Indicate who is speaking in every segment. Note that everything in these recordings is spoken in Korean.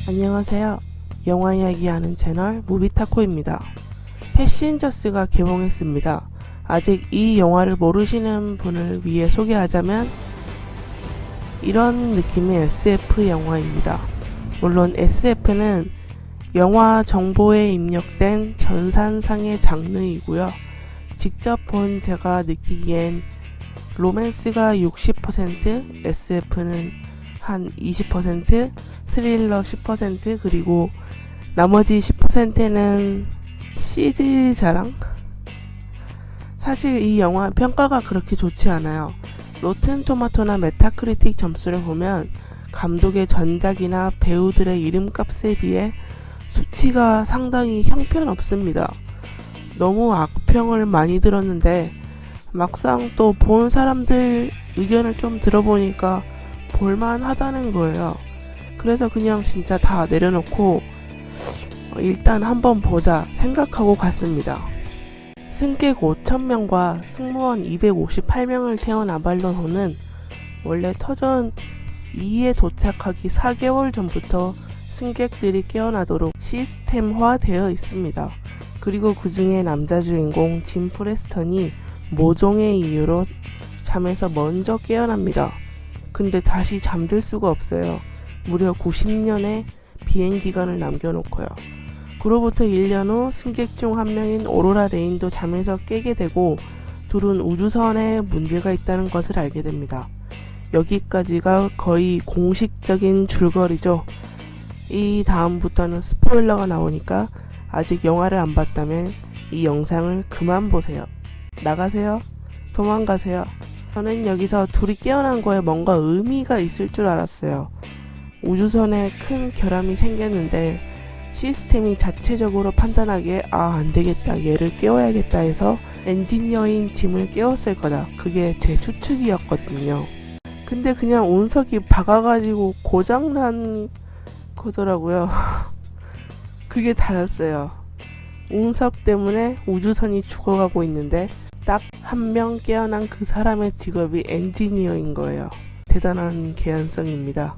Speaker 1: 안녕하세요. 영화 이야기하는 채널 무비타코입니다. 패신저스가 개봉했습니다. 아직 이 영화를 모르시는 분을 위해 소개하자면 이런 느낌의 SF 영화입니다. 물론 SF는 영화 정보에 입력된 전산상의 장르이고요. 직접 본 제가 느끼기엔 로맨스가 60%, SF는 한 20%, 스릴러 10%, 그리고 나머지 10%는 CG 자랑? 사실 이 영화 평가가 그렇게 좋지 않아요. 로튼 토마토나 메타크리틱 점수를 보면 감독의 전작이나 배우들의 이름값에 비해 수치가 상당히 형편없습니다. 너무 악평을 많이 들었는데 막상 또 본 사람들 의견을 좀 들어보니까 볼만하다는 거예요. 그래서 그냥 진짜 다 내려놓고 일단 한번 보자 생각하고 갔습니다. 승객 5,000명과 승무원 258명을 태운 아발론호는 원래 터전 2에 도착하기 4개월 전부터 승객들이 깨어나도록 시스템화되어 있습니다. 그리고 그 중에 남자 주인공 짐 프레스턴이 모종의 이유로 잠에서 먼저 깨어납니다. 근데 다시 잠들 수가 없어요. 무려 90년의 비행기간을 남겨놓고요. 그로부터 1년 후 승객 중 한 명인 오로라 레인도 잠에서 깨게 되고 둘은 우주선에 문제가 있다는 것을 알게 됩니다. 여기까지가 거의 공식적인 줄거리죠. 이 다음부터는 스포일러가 나오니까 아직 영화를 안 봤다면 이 영상을 그만 보세요. 나가세요. 도망가세요. 저는 여기서 둘이 깨어난 거에 뭔가 의미가 있을 줄 알았어요. 우주선에 큰 결함이 생겼는데 시스템이 자체적으로 판단하기에 안되겠다, 얘를 깨워야겠다 해서 엔지니어인 짐을 깨웠을 거다. 그게 제 추측이었거든요. 근데 그냥 운석이 박아가지고 고장난 거더라고요. 그게 다였어요. 운석 때문에 우주선이 죽어가고 있는데 딱 한 명 깨어난 그 사람의 직업이 엔지니어인 거예요. 대단한 개연성입니다.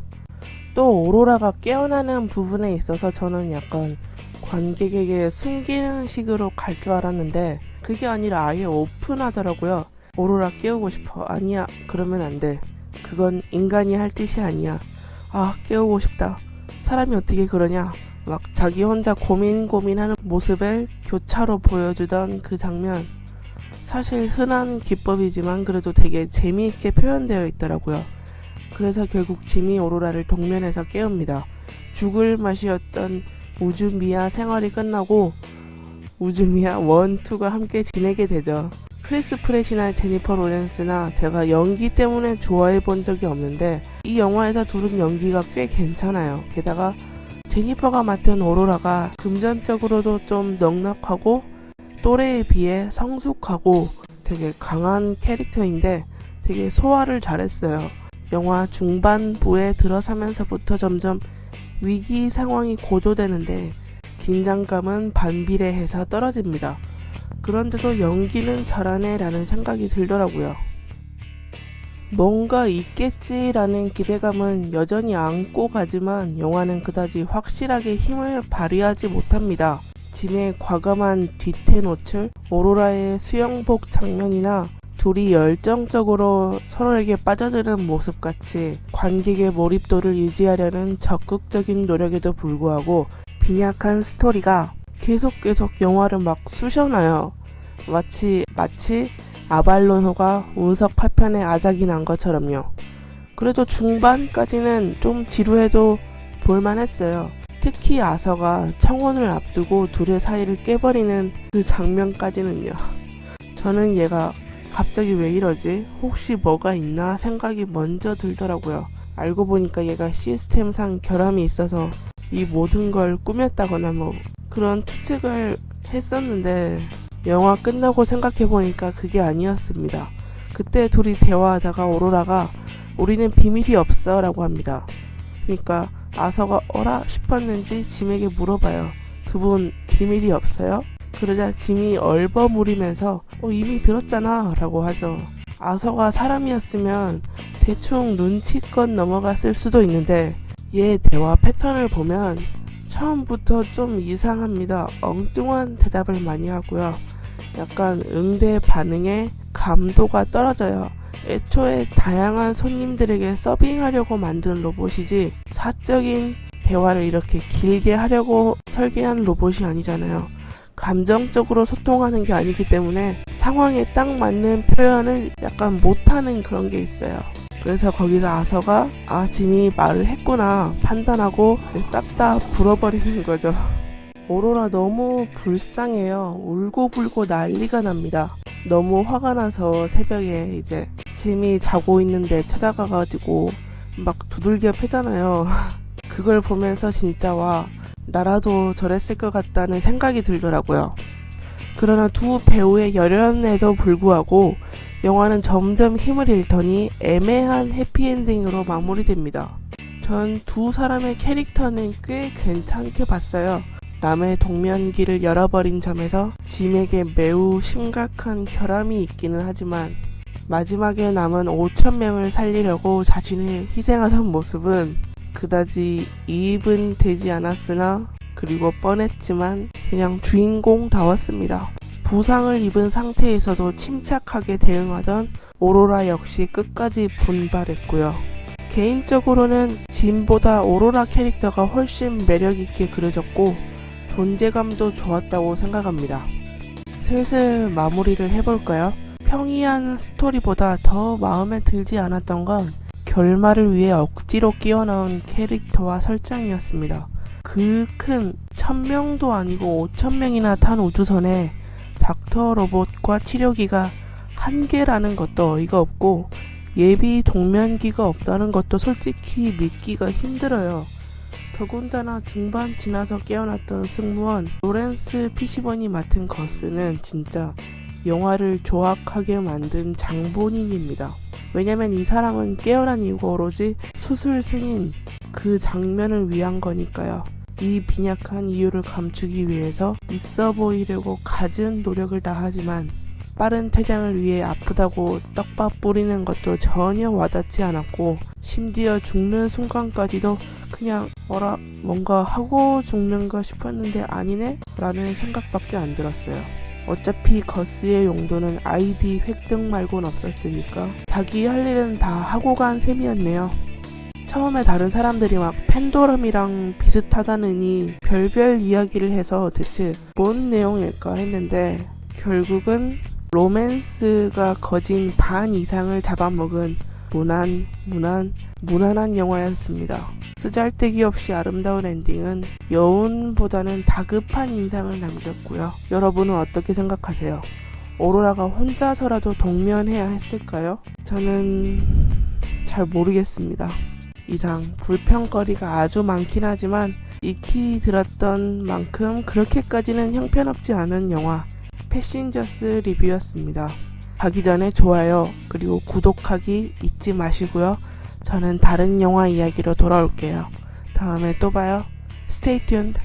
Speaker 1: 또 오로라가 깨어나는 부분에 있어서 저는 약간 관객에게 숨기는 식으로 갈 줄 알았는데 그게 아니라 아예 오픈하더라고요. 오로라 깨우고 싶어. 아니야, 그러면 안 돼. 그건 인간이 할 짓이 아니야. 깨우고 싶다. 사람이 어떻게 그러냐. 막 자기 혼자 고민하는 모습을 교차로 보여주던 그 장면, 사실 흔한 기법이지만 그래도 되게 재미있게 표현되어 있더라고요. 그래서 결국 짐이 오로라를 동면에서 깨웁니다. 죽을 맛이었던 우주미아 생활이 끝나고 우주미아 1, 2가 함께 지내게 되죠. 크리스 프렛이나 제니퍼 로렌스나 제가 연기 때문에 좋아해 본 적이 없는데 이 영화에서 둘은 연기가 꽤 괜찮아요. 게다가 제니퍼가 맡은 오로라가 금전적으로도 좀 넉넉하고 또래에 비해 성숙하고 되게 강한 캐릭터인데 되게 소화를 잘했어요. 영화 중반부에 들어서면서부터 점점 위기 상황이 고조되는데 긴장감은 반비례해서 떨어집니다. 그런데도 연기는 잘하네 라는 생각이 들더라고요. 뭔가 있겠지라는 기대감은 여전히 안고 가지만 영화는 그다지 확실하게 힘을 발휘하지 못합니다. 짐의 과감한 뒤태 노출, 오로라의 수영복 장면이나 둘이 열정적으로 서로에게 빠져드는 모습같이 관객의 몰입도를 유지하려는 적극적인 노력에도 불구하고 빈약한 스토리가 계속 영화를 막 쑤셔놔요. 마치 아발론호가 운석 파편에 아작이 난 것처럼요. 그래도 중반까지는 좀 지루해도 볼만했어요. 특히 아서가 청혼을 앞두고 둘의 사이를 깨버리는 그 장면까지는요. 저는 얘가 갑자기 왜 이러지? 혹시 뭐가 있나 생각이 먼저 들더라고요. 알고 보니까 얘가 시스템상 결함이 있어서 이 모든 걸 꾸몄다거나 뭐 그런 추측을 했었는데 영화 끝나고 생각해보니까 그게 아니었습니다. 그때 둘이 대화하다가 오로라가 우리는 비밀이 없어 라고 합니다. 그러니까 아서가 어라 싶었는지 짐에게 물어봐요. 두 분 비밀이 없어요? 그러자 짐이 얼버무리면서 이미 들었잖아 라고 하죠. 아서가 사람이었으면 대충 눈치껏 넘어갔을 수도 있는데 얘 대화 패턴을 보면 처음부터 좀 이상합니다. 엉뚱한 대답을 많이 하고요. 약간 응대 반응에 감도가 떨어져요. 애초에 다양한 손님들에게 서빙하려고 만든 로봇이지 사적인 대화를 이렇게 길게 하려고 설계한 로봇이 아니잖아요. 감정적으로 소통하는 게 아니기 때문에 상황에 딱 맞는 표현을 약간 못하는 그런 게 있어요. 그래서 거기서 아서가 짐이 말을 했구나 판단하고 싹 다 불어버리는 거죠. 오로라 너무 불쌍해요. 울고불고 난리가 납니다. 너무 화가 나서 새벽에 이제 짐이 자고 있는데 찾아가가지고 막 두들겨 패잖아요. 그걸 보면서 진짜 나라도 저랬을 것 같다는 생각이 들더라고요. 그러나 두 배우의 열연에도 불구하고 영화는 점점 힘을 잃더니 애매한 해피엔딩으로 마무리됩니다. 전 두 사람의 캐릭터는 꽤 괜찮게 봤어요. 남의 동면기를 열어버린 점에서 짐에게 매우 심각한 결함이 있기는 하지만 마지막에 남은 5,000명을 살리려고 자신을 희생하던 모습은 그다지 이입은 되지 않았으나 그리고 뻔했지만 그냥 주인공다웠습니다. 부상을 입은 상태에서도 침착하게 대응하던 오로라 역시 끝까지 분발했고요. 개인적으로는 짐보다 오로라 캐릭터가 훨씬 매력있게 그려졌고 존재감도 좋았다고 생각합니다. 슬슬 마무리를 해볼까요? 평이한 스토리보다 더 마음에 들지 않았던 건 결말을 위해 억지로 끼워 넣은 캐릭터와 설정이었습니다. 그 큰 1,000명도 아니고 5,000명이나 탄 우주선에 닥터 로봇과 치료기가 한 개라는 것도 어이가 없고 예비 동면기가 없다는 것도 솔직히 믿기가 힘들어요. 더군다나 중반 지나서 깨어났던 승무원 로렌스 피시번이 맡은 거스는 진짜 영화를 조악하게 만든 장본인입니다. 왜냐면 이 사람은 깨어난 이유가 오로지 수술 승인 그 장면을 위한 거니까요. 이 빈약한 이유를 감추기 위해서 있어 보이려고 갖은 노력을 다하지만 빠른 퇴장을 위해 아프다고 떡밥 뿌리는 것도 전혀 와닿지 않았고 심지어 죽는 순간까지도 그냥 뭔가 하고 죽는가 싶었는데 아니네? 라는 생각밖에 안 들었어요. 어차피 거스의 용도는 아이디 획득 말곤 없었으니까 자기 할 일은 다 하고 간 셈이었네요. 처음에 다른 사람들이 막 팬도럼이랑 비슷하다느니 별별 이야기를 해서 대체 뭔 내용일까 했는데 결국은 로맨스가 거진 반 이상을 잡아먹은 무난한 영화였습니다. 쓰잘데기 없이 아름다운 엔딩은 여운보다는 다급한 인상을 남겼고요. 여러분은 어떻게 생각하세요? 오로라가 혼자서라도 동면해야 했을까요? 저는 잘 모르겠습니다. 이상 불평거리가 아주 많긴 하지만 익히 들었던 만큼 그렇게까지는 형편없지 않은 영화 패신저스 리뷰였습니다. 가기 전에 좋아요 그리고 구독하기 잊지 마시고요. 저는 다른 영화 이야기로 돌아올게요. 다음에 또 봐요. Stay tuned.